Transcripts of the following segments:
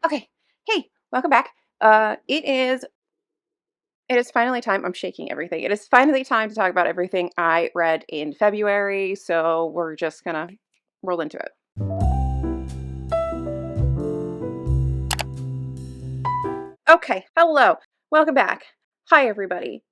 Okay. Hey, welcome back. It is finally time. I'm shaking everything. It is finally time to talk about everything I read in February. So we're just gonna roll into it. Okay. Hello. Welcome back. Hi, everybody.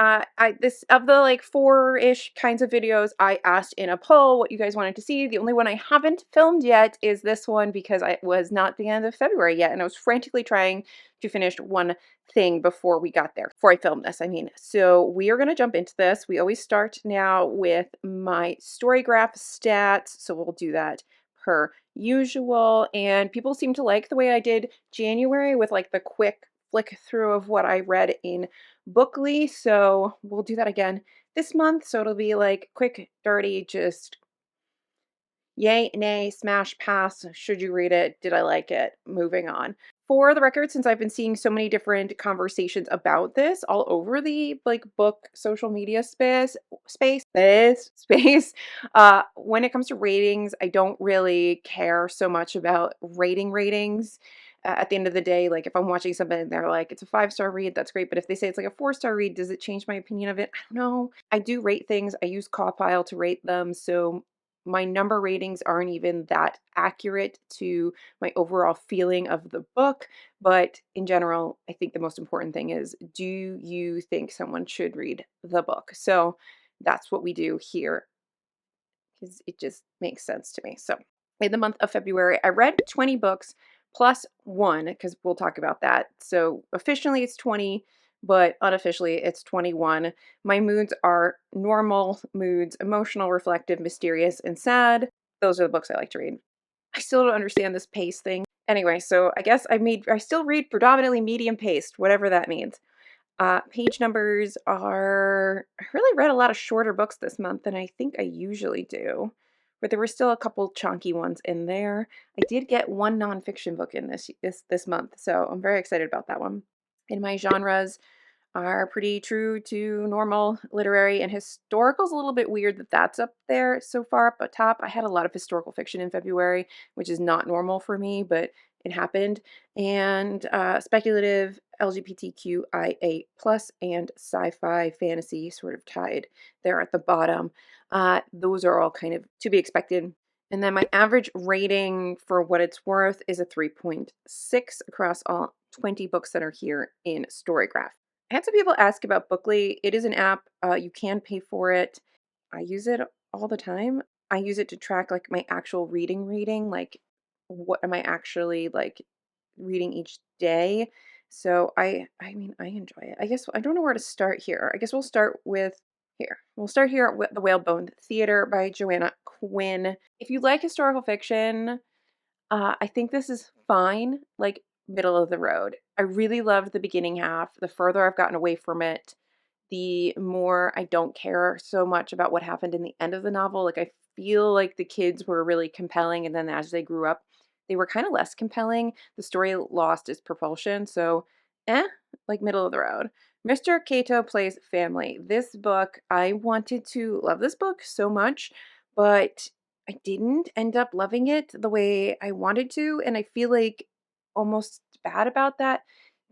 I this of the like four-ish kinds of videos I asked in a poll what you guys wanted to see. The only one I haven't filmed yet is this one because I was not the end of February yet, and I was frantically trying to finish one thing before we got there. Before I filmed this, I mean. So we are gonna jump into this. We always start now with my Storygraph stats, so we'll do that per usual. And people seem to like the way I did January with like the quick flick through of what I read in Bookly, so we'll do that again this month. So it'll be like quick, dirty, just yay, nay, smash, pass. Should you read it? Did I like it? Moving on. For the record, since I've been seeing so many different conversations about this all over the like book social media space, when it comes to ratings, I don't really care so much about ratings. At the end of the day, like if I'm watching something and they're like, it's a 5-star read, that's great. But if they say it's like a 4-star read, does it change my opinion of it? I don't know. I do rate things. I use Cawpile to rate them. So my number ratings aren't even that accurate to my overall feeling of the book. But in general, I think the most important thing is, do you think someone should read the book? So that's what we do here because it just makes sense to me. So in the month of February, I read 20 books plus one because we'll talk about that. So officially it's 20, but unofficially it's 21. My moods are normal moods, emotional, reflective, mysterious, and sad. Those are the books I like to read. I still don't understand this pace thing. Anyway, so I guess I still read predominantly medium paced, whatever that means. Page numbers are, I really read a lot of shorter books this month than I think I usually do, but there were still a couple chunky ones in there. I did get one nonfiction book in this month, so I'm very excited about that one. In my genres are pretty true to normal literary, and historical's a little bit weird that that's up there so far up at top. I had a lot of historical fiction in February, which is not normal for me, but it happened. And speculative, LGBTQIA plus, and sci-fi fantasy sort of tied there at the bottom. Those are all kind of to be expected. And then my average rating, for what it's worth, is a 3.6 across all 20 books that are here in Storygraph. I had some people ask about Bookly. It is an app. You can pay for it. I use it all the time. I use it to track like my actual reading, like what am I actually like reading each day. So I mean, I enjoy it. I guess I don't know where to start here. I guess we'll start with here. We'll start here with The Whalebone Theater by Joanna Quinn. If you like historical fiction, I think this is fine, like middle of the road. I really loved the beginning half. The further I've gotten away from it, the more I don't care so much about what happened in the end of the novel. Like I feel like the kids were really compelling, and then as they grew up, they were kind of less compelling. The story lost its propulsion, so like middle of the road. Mr. Cato Plays Family. This book, I wanted to love this book so much, but I didn't end up loving it the way I wanted to, and I feel like almost bad about that.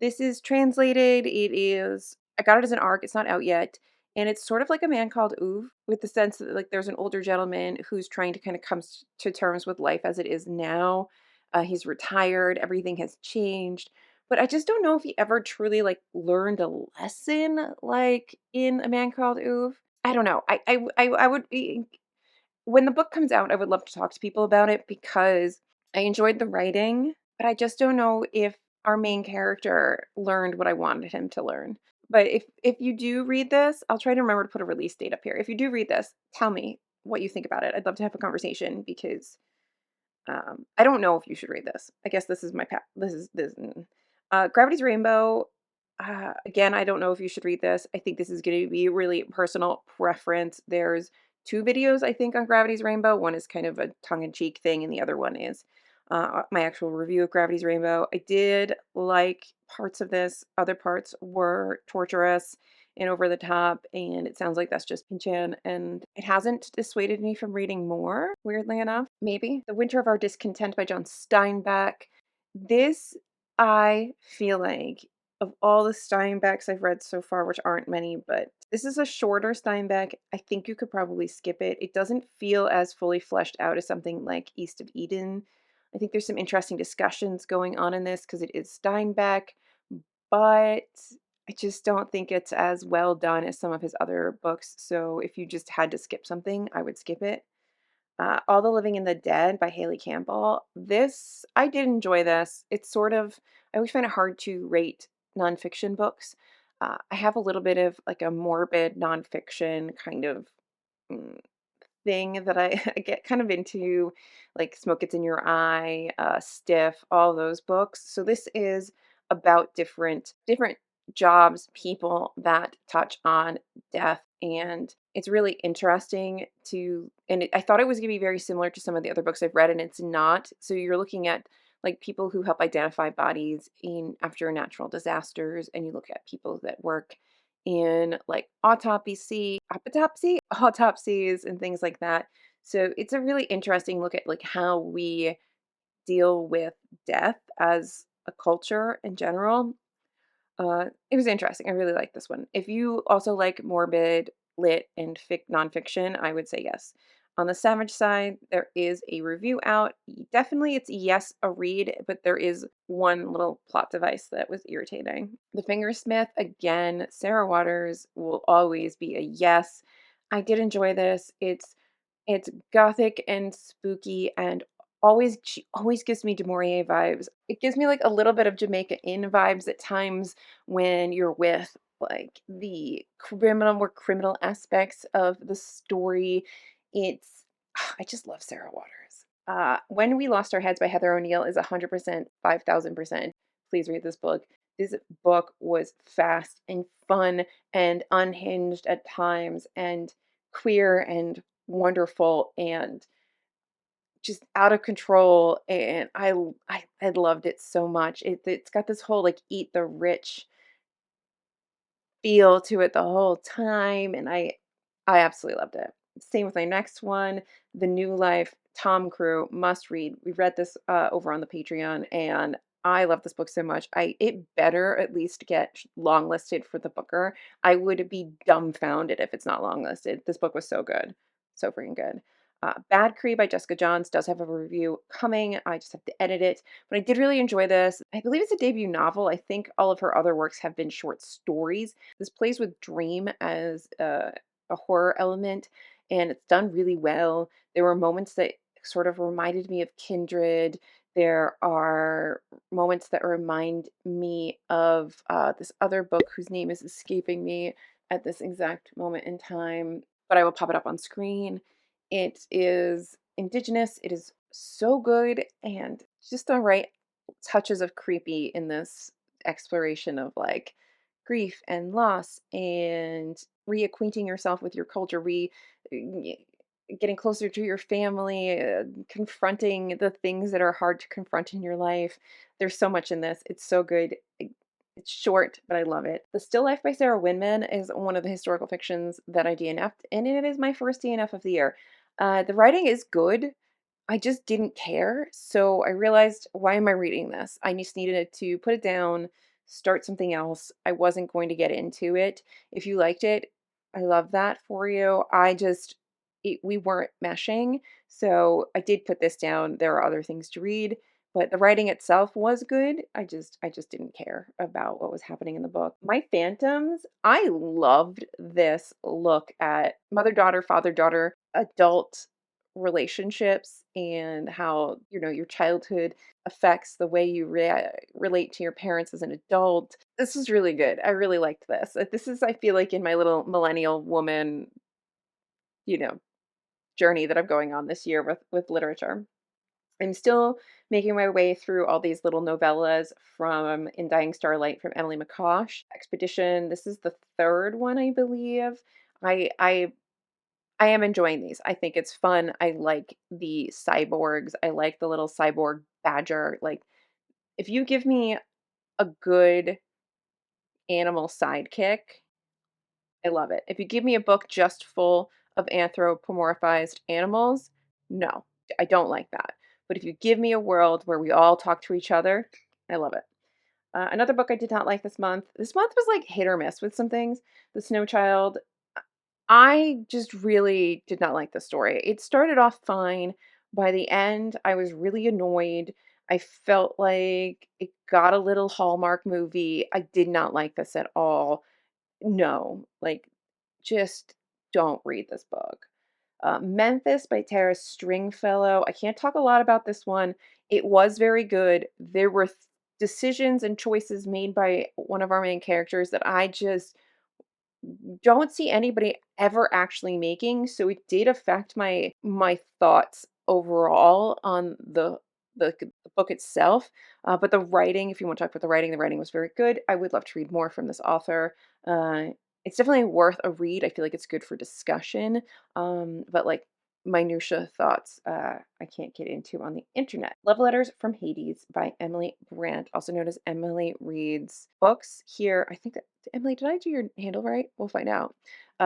This is translated. I got it as an ARC. It's not out yet. And it's sort of like A Man Called Ove, with the sense that like there's an older gentleman who's trying to kind of come to terms with life as it is now. He's retired. Everything has changed. But I just don't know if he ever truly like learned a lesson like in A Man Called Ove. I don't know. I would be, when the book comes out, I would love to talk to people about it because I enjoyed the writing, but I just don't know if our main character learned what I wanted him to learn. But if you do read this, I'll try to remember to put a release date up here. If you do read this, tell me what you think about it. I'd love to have a conversation because I don't know if you should read this. I guess this is my path. Gravity's Rainbow. Again, I don't know if you should read this. I think this is going to be really personal preference. There's two videos, I think, on Gravity's Rainbow. One is kind of a tongue-in-cheek thing, and the other one is my actual review of Gravity's Rainbow. I did like parts of this. Other parts were torturous, and over the top, and it sounds like that's just Pinchan, and it hasn't dissuaded me from reading more, weirdly enough. Maybe The Winter of Our Discontent by John Steinbeck. This, I feel like, of all the Steinbecks I've read so far, which aren't many, but this is a shorter Steinbeck. I think you could probably skip it. It doesn't feel as fully fleshed out as something like East of Eden. I think there's some interesting discussions going on in this because it is Steinbeck, but I just don't think it's as well done as some of his other books. So if you just had to skip something, I would skip it. All the Living and the Dead by Haley Campbell. This, I did enjoy this. It's sort of, I always find it hard to rate nonfiction books. I have a little bit of like a morbid nonfiction kind of mm, thing that I, I get kind of into, like Smoke Gets in Your Eye, Stiff, all those books. So this is about different jobs, people that touch on death, and it's really interesting to. And I thought it was going to be very similar to some of the other books I've read, and it's not. So you're looking at like people who help identify bodies in after natural disasters, and you look at people that work in like autopsies and things like that. So it's a really interesting look at like how we deal with death as a culture in general. It was interesting. I really like this one. If you also like morbid, lit, and nonfiction, I would say yes. On the Savage side, there is a review out. Definitely, it's yes, a read, but there is one little plot device that was irritating. The Fingersmith, again, Sarah Waters will always be a yes. I did enjoy this. It's gothic and spooky and always she always gives me Du Maurier vibes. It gives me like a little bit of Jamaica Inn vibes at times when you're with like the more criminal aspects of the story. It's I just love Sarah Waters. When We Lost Our Heads by Heather O'Neill is 100%, 5,000%. Please read this book. This book was fast and fun and unhinged at times and queer and wonderful and just out of control, and I loved it so much. It's got this whole like eat the rich feel to it the whole time, and I absolutely loved it. Same with my next one, The New Life, Tom Crew, must read. We read this over on the Patreon, and I love this book so much. It better at least get long listed for the Booker. I would be dumbfounded if it's not long listed. This book was so good, so freaking good. Bad Cree by Jessica Johns does have a review coming. I just have to edit it. But I did really enjoy this. I believe it's a debut novel. I think all of her other works have been short stories. This plays with dream as a horror element, and it's done really well. There were moments that sort of reminded me of Kindred. There are moments that remind me of this other book whose name is escaping me at this exact moment in time, but I will pop it up on screen. It is indigenous. It is so good and just the right touches of creepy in this exploration of like grief and loss and reacquainting yourself with your culture, getting closer to your family, confronting the things that are hard to confront in your life. There's so much in this. It's so good. It's short, but I love it. The Still Life by Sarah Winman is one of the historical fictions that I DNF'd, and it is my first DNF of the year. The writing is good. I just didn't care. So I realized, why am I reading this? I just needed to put it down, start something else. I wasn't going to get into it. If you liked it, I love that for you. We weren't meshing. So I did put this down. There are other things to read, but the writing itself was good. I just didn't care about what was happening in the book. My Phantoms, I loved this look at mother-daughter, father-daughter, adult relationships and how, your childhood affects the way you relate to your parents as an adult. This is really good. I really liked this. This is, I feel like, in my little millennial woman, you know, journey that I'm going on this year with literature. I'm still making my way through all these little novellas from In Dying Starlight from Emily McCosh. Expedition, this is the third one, I believe. I am enjoying these. I think it's fun. I like the cyborgs. I like the little cyborg badger. Like, if you give me a good animal sidekick, I love it. If you give me a book just full of anthropomorphized animals, no, I don't like that. But if you give me a world where we all talk to each other, I love it. Another book I did not like this month. This month was like hit or miss with some things. The Snow Child. I just really did not like the story. It started off fine. By the end, I was really annoyed. I felt like it got a little Hallmark movie. I did not like this at all. No, like, just don't read this book. Memphis by Tara Stringfellow. I can't talk a lot about this one. It was very good. There were decisions and choices made by one of our main characters that I just don't see anybody ever actually making, so it did affect my thoughts overall on the book itself. But the writing, if you want to talk about the writing was very good. I would love to read more from this author. Uh, it's definitely worth a read. I feel like it's good for discussion. But like minutia thoughts, I can't get into on the internet. Love Letters from Hades by Emily Brandt, also known as Emily Reads Books. Here, I think that Emily, did I do your handle right? We'll find out.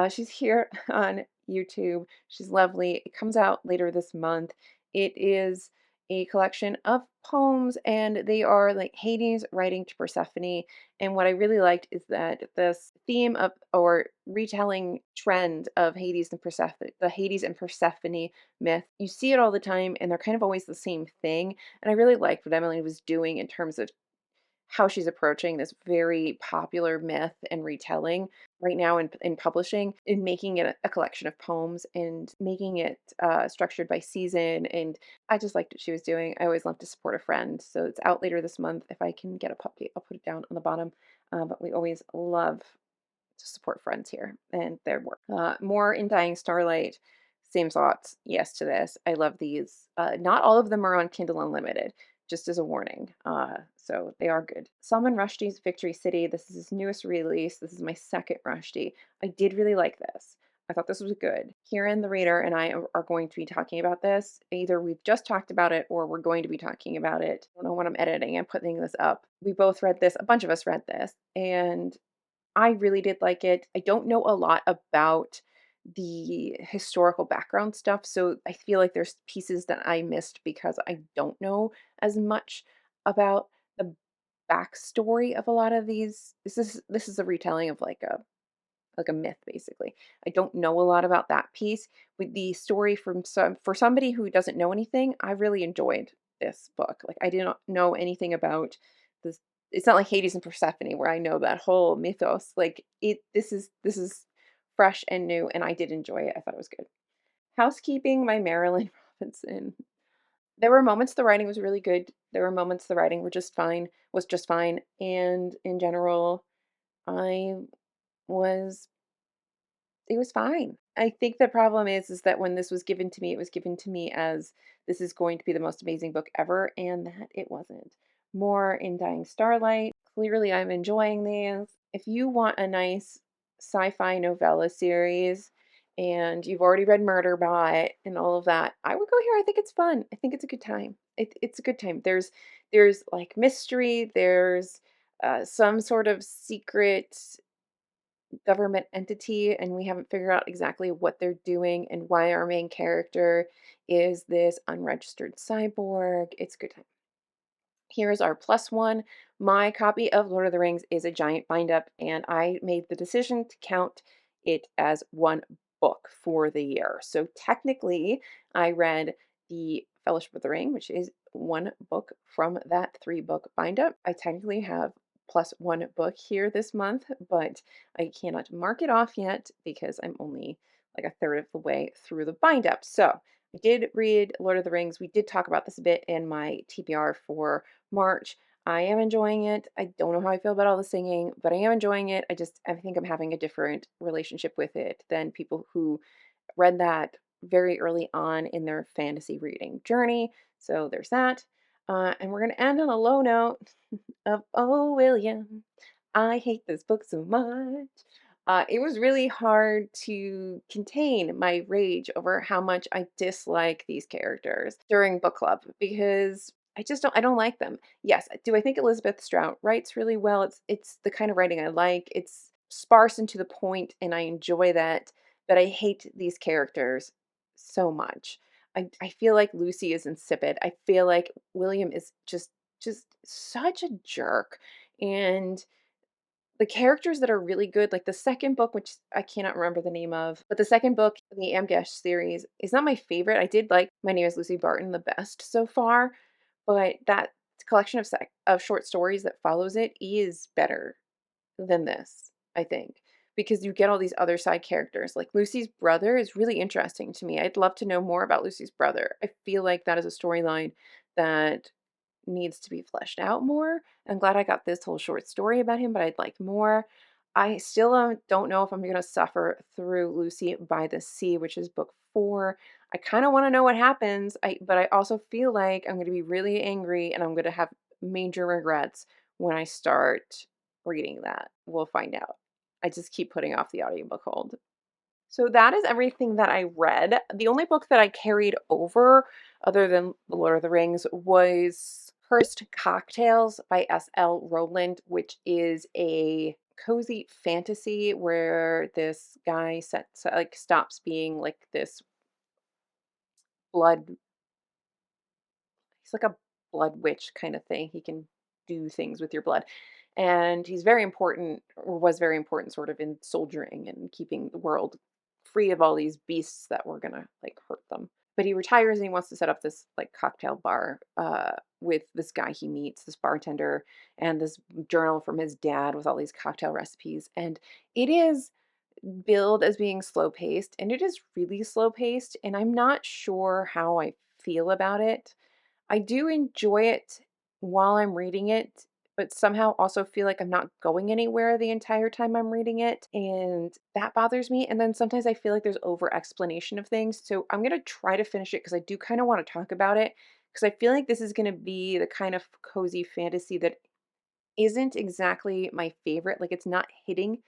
She's here on YouTube. She's lovely. It comes out later this month. It is a collection of poems, and they are like Hades writing to Persephone. And what I really liked is that this theme of or retelling trend of Hades and Persephone, the Hades and Persephone myth, you see it all the time, and they're kind of always the same thing. And I really liked what Emily was doing in terms of how she's approaching this very popular myth and retelling right now in publishing and making it a collection of poems and making it structured by season. And I just liked what she was doing. I always love to support a friend. So it's out later this month. If I can get a puppy, I'll put it down on the bottom. But we always love to support friends here and their work. More in Dying Starlight. Same thoughts. Yes to this. I love these. Not all of them are on Kindle Unlimited, just as a warning. So they are good. Salman Rushdie's Victory City. This is his newest release. This is my second Rushdie. I did really like this. I thought this was good. Kieran, the reader, and I are going to be talking about this. Either we've just talked about it or we're going to be talking about it. I don't know when I'm editing and putting this up. We both read this. A bunch of us read this. And I really did like it. I don't know a lot about the historical background stuff, so I feel like there's pieces that I missed because I don't know as much about the backstory of a lot of these. This is a retelling of like a myth basically. I don't know a lot about that piece. With the story from some for somebody who doesn't know anything, I really enjoyed this book. Like I didn't know anything about this. It's not like Hades and Persephone where I know that whole mythos. Like it this is fresh and new, and I did enjoy it. I thought it was good. Housekeeping by Marilyn Robinson. There were moments the writing was really good. There were moments the writing was just fine. And in general, I was it was fine. I think the problem is that when this was given to me, it was given to me as this is going to be the most amazing book ever, and that it wasn't. More in Dying Starlight. Clearly, I'm enjoying these. If you want a nice sci-fi novella series and you've already read Murderbot and all of that, I would go here. I think it's fun. I think it's a good time. It's a good time. There's like mystery. There's some sort of secret government entity, and we haven't figured out exactly what they're doing and why our main character is this unregistered cyborg. It's a good time. Here's our plus one. My copy of Lord of the Rings is a giant bind up, and I made the decision to count it as one book for the year. So technically, I read The Fellowship of the Ring, which is one book from that three-book bind up. I technically have plus one book here this month, but I cannot mark it off yet because I'm only like a third of the way through the bind up. So I did read Lord of the Rings. We did talk about this a bit in my TBR for March. I am enjoying it. I don't know how I feel about all the singing, but I am enjoying it. I think I'm having a different relationship with it than people who read that very early on in their fantasy reading journey. So there's that. And we're going to end on a low note of Oh William, I hate this book so much. It was really hard to contain my rage over how much I dislike these characters during book club because I don't like them. Yes, do I think Elizabeth Strout writes really well? It's the kind of writing I like. It's sparse and to the point, and I enjoy that, but I hate these characters so much. I feel like Lucy is insipid. I feel like William is just such a jerk. And the characters that are really good, like the second book, which I cannot remember the name of, but the second book in the Amgash series is not my favorite. I did like My Name is Lucy Barton the best so far, but that collection of short stories that follows it is better than this, I think, because you get all these other side characters. Like Lucy's brother is really interesting to me. I'd love to know more about Lucy's brother. I feel like that is a storyline that needs to be fleshed out more. I'm glad I got this whole short story about him, but I'd like more. I still don't know if I'm going to suffer through Lucy by the Sea, which is book 4. I kind of want to know what happens, but I also feel like I'm going to be really angry and I'm going to have major regrets when I start reading that. We'll find out. I just keep putting off the audiobook hold. So that is everything that I read. The only book that I carried over, other than The Lord of the Rings, was Cursed Cocktails by S.L. Rowland, which is a cozy fantasy where this guy stops being like this blood. He's like a blood witch kind of thing. He can do things with your blood. And he's very important, or was very important, sort of in soldiering and keeping the world free of all these beasts that were gonna like hurt them. But he retires and he wants to set up this like cocktail bar with this guy he meets, this bartender, and this journal from his dad with all these cocktail recipes. And it is billed as being slow paced, and it is really slow paced. And I'm not sure how I feel about it. I do enjoy it while I'm reading it, but somehow also feel like I'm not going anywhere the entire time I'm reading it, and that bothers me. And then sometimes I feel like there's over explanation of things. So I'm going to try to finish it because I do kind of want to talk about it because I feel like this is going to be the kind of cozy fantasy that isn't exactly my favorite. Like it's not hitting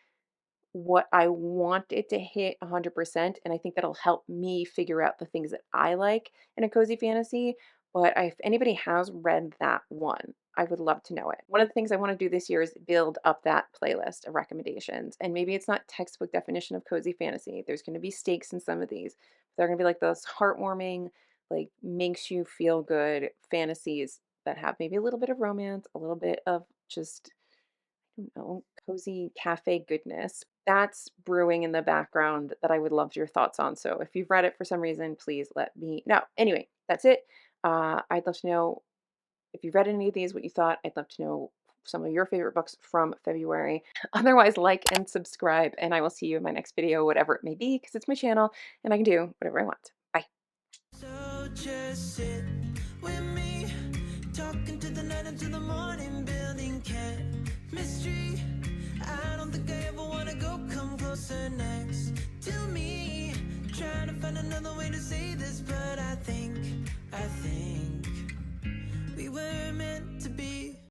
what I want it to hit 100%, and I think that'll help me figure out the things that I like in a cozy fantasy. But if anybody has read that one, I would love to know it. One of the things I want to do this year is build up that playlist of recommendations. And maybe it's not textbook definition of cozy fantasy. There's going to be stakes in some of these. They're going to be like those heartwarming, like makes you feel good fantasies that have maybe a little bit of romance, a little bit of just don't know, cozy cafe goodness. That's brewing in the background that I would love your thoughts on. So if you've read it for some reason, please let me know. Anyway, that's it. I'd love to know if you've read any of these, what you thought. I'd love to know some of your favorite books from February. Otherwise, like and subscribe, and I will see you in my next video, whatever it may be, because it's my channel and I can do whatever I want. Bye. So just sit with me, talking to the night until the morning, building chemistry. I don't think I ever wanna go come closer next to me. Trying to find another way to say this, but I think